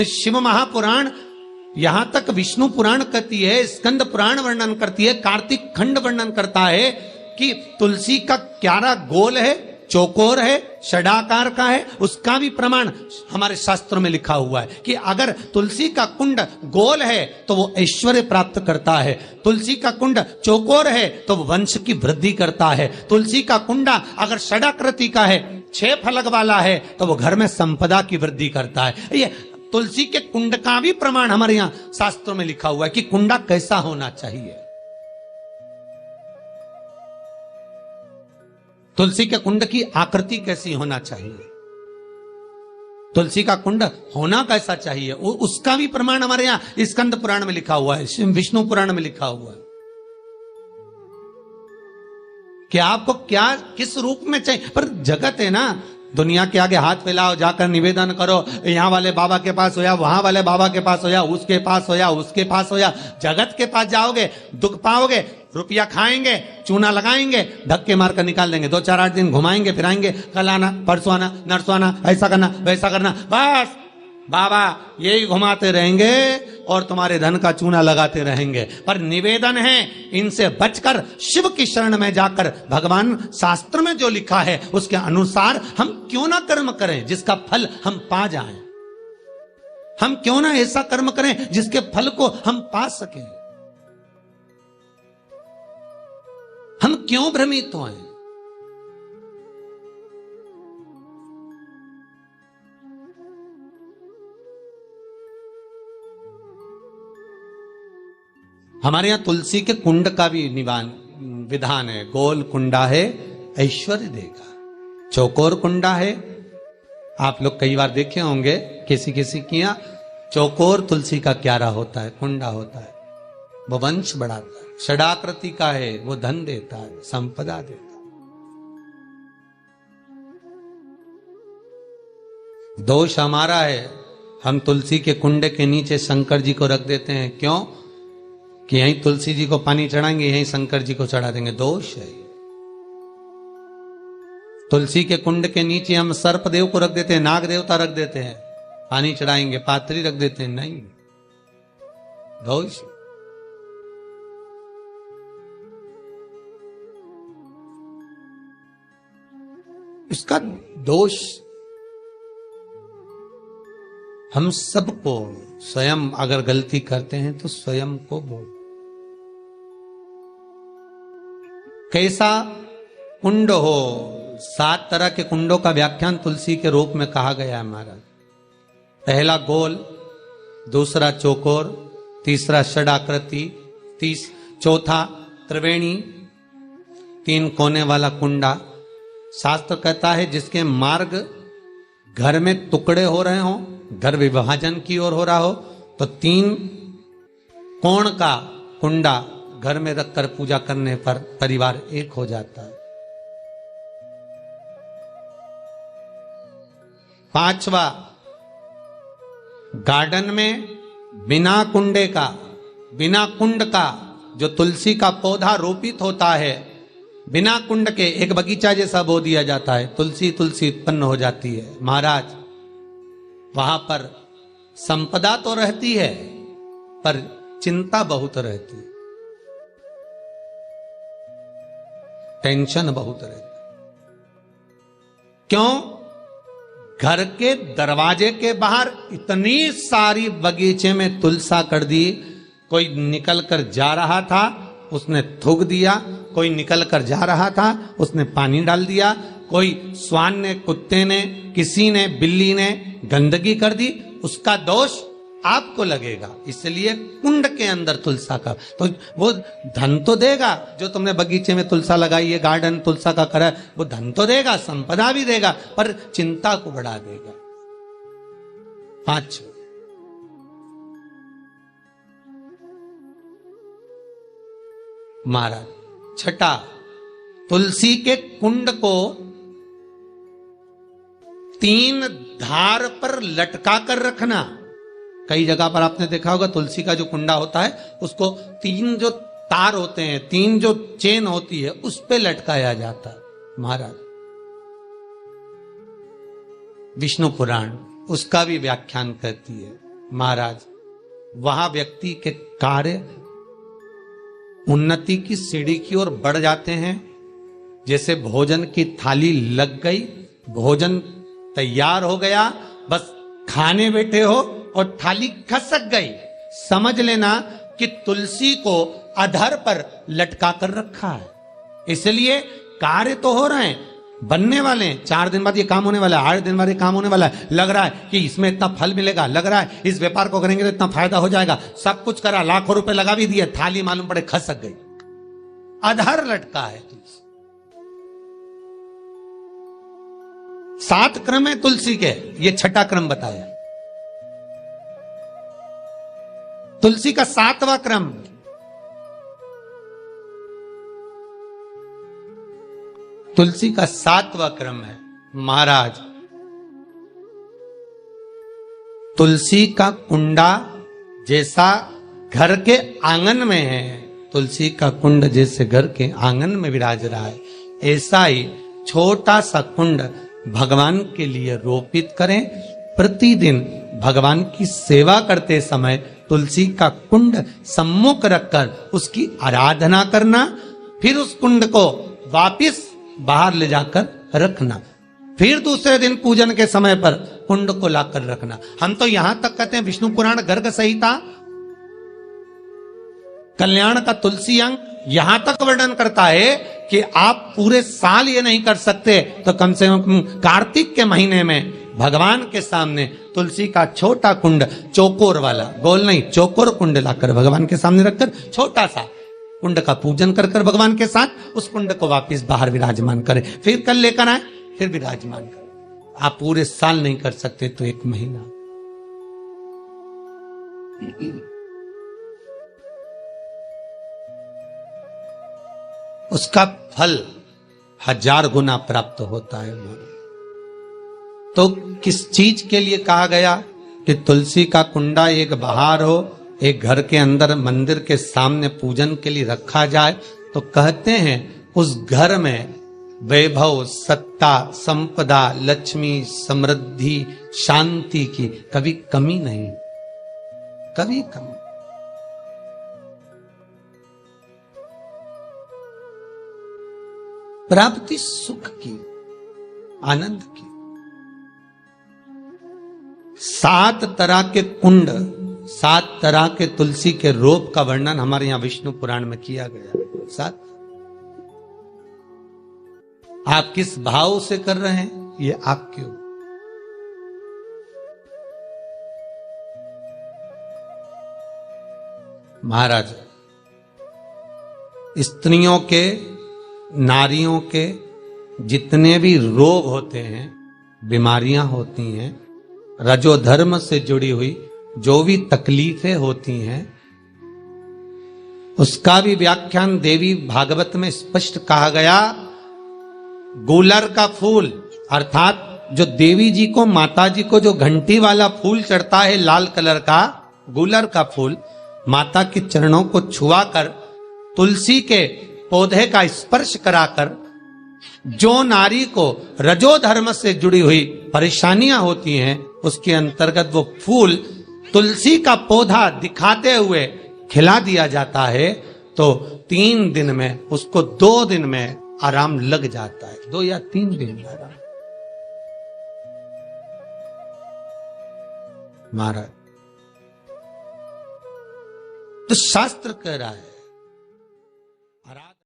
शिव महापुराण, यहां तक विष्णु पुराण कहती है, स्कंद पुराण वर्णन करती है, कार्तिक खंड वर्णन करता है कि तुलसी का क्यारा गोल है, चौकोर है, षडाकार का है। उसका भी प्रमाण हमारे शास्त्रों में लिखा हुआ है कि अगर तुलसी का कुंड गोल है तो वो ऐश्वर्य प्राप्त करता है, तुलसी का कुंड चौकोर है तो वो वंश की वृद्धि करता है, तुलसी का कुंडा अगर षडाकृति का है, 6 फलक वाला है, तो वो घर में संपदा की वृद्धि करता है। ये तुलसी के कुंड का भी प्रमाण हमारे यहां शास्त्रों में लिखा हुआ है कि कुंडा कैसा होना चाहिए। तुलसी के कुंड की आकृति कैसी होना चाहिए, तुलसी का कुंड होना कैसा चाहिए, उसका भी प्रमाण हमारे यहां स्कंद पुराण में लिखा हुआ है, विष्णु पुराण में लिखा हुआ है कि आपको क्या किस रूप में चाहिए। पर जगत है ना, दुनिया के आगे हाथ फैलाओ, जाकर निवेदन करो, यहां वाले बाबा के पास हो या वहां वाले बाबा के पास हो या उसके पास हो या उसके पास हो या जगत के पास जाओगे, दुख पाओगे, रुपया खाएंगे, चूना लगाएंगे, धक्के मारकर निकाल देंगे, 2-4-8 दिन घुमाएंगे फिराएंगे, कल आना, परसों आना, नरसों आना, ऐसा करना वैसा करना, बस बाबा यही घुमाते रहेंगे और तुम्हारे धन का चूना लगाते रहेंगे। पर निवेदन है, इनसे बचकर शिव की शरण में जाकर भगवान शास्त्र में जो लिखा है उसके अनुसार हम क्यों ना कर्म करें जिसका फल हम पा जाएं। हम क्यों ना ऐसा कर्म करें जिसके फल को हम पा सकें। हम क्यों भ्रमित हों। हमारे यहां तुलसी के कुंड का भी विधान है। गोल कुंडा है ऐश्वर्य देगा, चौकोर कुंडा है, आप लोग कई बार देखे होंगे किसी किसी के यहां चौकोर तुलसी का क्यारा होता है, कुंडा होता है, वो वंश बढ़ाता है। षडाकृति का है, वो धन देता है, संपदा देता है। दोष हमारा है, हम तुलसी के कुंड के नीचे शंकर जी को रख देते हैं। क्यों? कि यहीं तुलसी जी को पानी चढ़ाएंगे, यहीं शंकर जी को चढ़ा देंगे। दोष है। तुलसी के कुंड के नीचे हम सर्प देव को रख देते हैं, नाग देवता रख देते हैं, पानी चढ़ाएंगे, पात्री रख देते हैं, नहीं, दोष। इसका दोष हम सबको, स्वयं अगर गलती करते हैं तो स्वयं को बोल। कैसा कुंड हो, 7 तरह के कुंडों का व्याख्यान तुलसी के रूप में कहा गया है महाराज। पहला गोल, दूसरा चौकोर, तीसरा षडाकृति, चौथा त्रिवेणी, 3 कोने वाला कुंडा। शास्त्र कहता है जिसके मार्ग घर में टुकड़े हो रहे हो, घर विभाजन की ओर हो रहा हो, तो 3 कोण का कुंडा घर में रखकर पूजा करने पर परिवार एक हो जाता है। 5वां, गार्डन में बिना कुंडे का, बिना कुंड का जो तुलसी का पौधा रोपित होता है, बिना कुंड के एक बगीचा जैसा बो दिया जाता है, तुलसी तुलसी उत्पन्न हो जाती है। महाराज वहां पर संपदा तो रहती है पर चिंता बहुत रहती है, टेंशन बहुत रहती। क्यों? घर के दरवाजे के बाहर इतनी सारी बगीचे में तुलसा कर दी। कोई निकल कर जा रहा था, उसने थूक दिया, कोई निकल कर जा रहा था, उसने पानी डाल दिया, कोई श्वान ने, कुत्ते ने, किसी ने, बिल्ली ने गंदगी कर दी, उसका दोष आपको लगेगा। इसलिए कुंड के अंदर तुलसा का, तो वो धन तो देगा, जो तुमने बगीचे में तुलसा लगाई है, गार्डन तुलसा का करा, वो धन तो देगा, संपदा भी देगा, पर चिंता को बढ़ा देगा। 5, महाराज 6, तुलसी के कुंड को 3 धार पर लटका कर रखना। कई जगह पर आपने देखा होगा तुलसी का जो कुंडा होता है उसको 3 जो तार होते हैं, 3 जो चेन होती है, उस पे लटकाया जाता है। महाराज विष्णु पुराण उसका भी व्याख्यान करती है महाराज, वहां व्यक्ति के कार्य उन्नति की सीढ़ी की ओर बढ़ जाते हैं। जैसे भोजन की थाली लग गई, भोजन तैयार हो गया, बस खाने बैठे हो और थाली खसक गई, समझ लेना कि तुलसी को अधर पर लटका कर रखा है। इसलिए कार्य तो हो रहे हैं, बनने वाले हैं, 4 दिन बाद ये काम होने वाला है, 8 दिन बाद ये काम होने वाला है, लग रहा है कि इसमें इतना फल मिलेगा, लग रहा है इस व्यापार को करेंगे तो इतना फायदा हो जाएगा, सब कुछ करा, लाखों रुपए लगा भी दिए, थाली मालूम पड़े खसक गई, अधर लटका है। 7 क्रम है तुलसी के, ये छठा क्रम बताया। तुलसी का 7वां क्रम, तुलसी का 7वां क्रम है महाराज, तुलसी का कुंडा जैसा घर के आंगन में है, तुलसी का कुंड जैसे घर के आंगन में विराज रहा है, ऐसा ही छोटा सा कुंड भगवान के लिए रोपित करें। प्रतिदिन भगवान की सेवा करते समय तुलसी का कुंड सम्मुख रखकर उसकी आराधना करना, फिर उस कुंड को वापिस बाहर ले जाकर रखना, फिर दूसरे दिन पूजन के समय पर कुंड को लाकर रखना। हम तो यहां तक कहते हैं, विष्णु पुराण गर्ग संहिता कल्याण का तुलसी अंग यहां तक वर्णन करता है कि आप पूरे साल ये नहीं कर सकते तो कम से कम कार्तिक के महीने में भगवान के सामने तुलसी का छोटा कुंड, चौकोर वाला, गोल नहीं, चौकोर कुंड लाकर भगवान के सामने रखकर छोटा सा कुंड का पूजन कर कर भगवान के साथ उस कुंड को वापस बाहर विराजमान करें, फिर कल लेकर आए, फिर विराजमान करें। आप पूरे साल नहीं कर सकते तो 1 महीना। उसका फल 1000 गुना प्राप्त होता है। तो किस चीज के लिए कहा गया कि तुलसी का कुंडा एक बाहर हो, एक घर के अंदर मंदिर के सामने पूजन के लिए रखा जाए? तो कहते हैं उस घर में वैभव, सत्ता, संपदा, लक्ष्मी, समृद्धि, शांति की कभी कमी नहीं, कभी कमी। प्राप्ति सुख की, आनंद की। 7 तरह के कुंड, 7 तरह के तुलसी के रोप का वर्णन हमारे यहां विष्णु पुराण में किया गया। 7। आप किस भाव से कर रहे हैं ये आपके ऊपर। महाराज, स्त्रियों के, नारियों के जितने भी रोग होते हैं, बीमारियां होती हैं, रजोधर्म से जुड़ी हुई जो भी तकलीफें होती हैं, उसका भी व्याख्यान देवी भागवत में स्पष्ट कहा गया। गूलर का फूल, अर्थात जो देवी जी को, माता जी को जो घंटी वाला फूल चढ़ता है लाल कलर का, गूलर का फूल, माता के चरणों को छुआकर तुलसी के पौधे का स्पर्श कराकर जो नारी को रजोधर्म से जुड़ी हुई परेशानियां होती हैं, उसके अंतर्गत वो फूल तुलसी का पौधा दिखाते हुए खिला दिया जाता है, तो 3 दिन में उसको 2 दिन में आराम लग जाता है, 2 या 3 दिन में आराम। महाराज, तो शास्त्र कह रहा है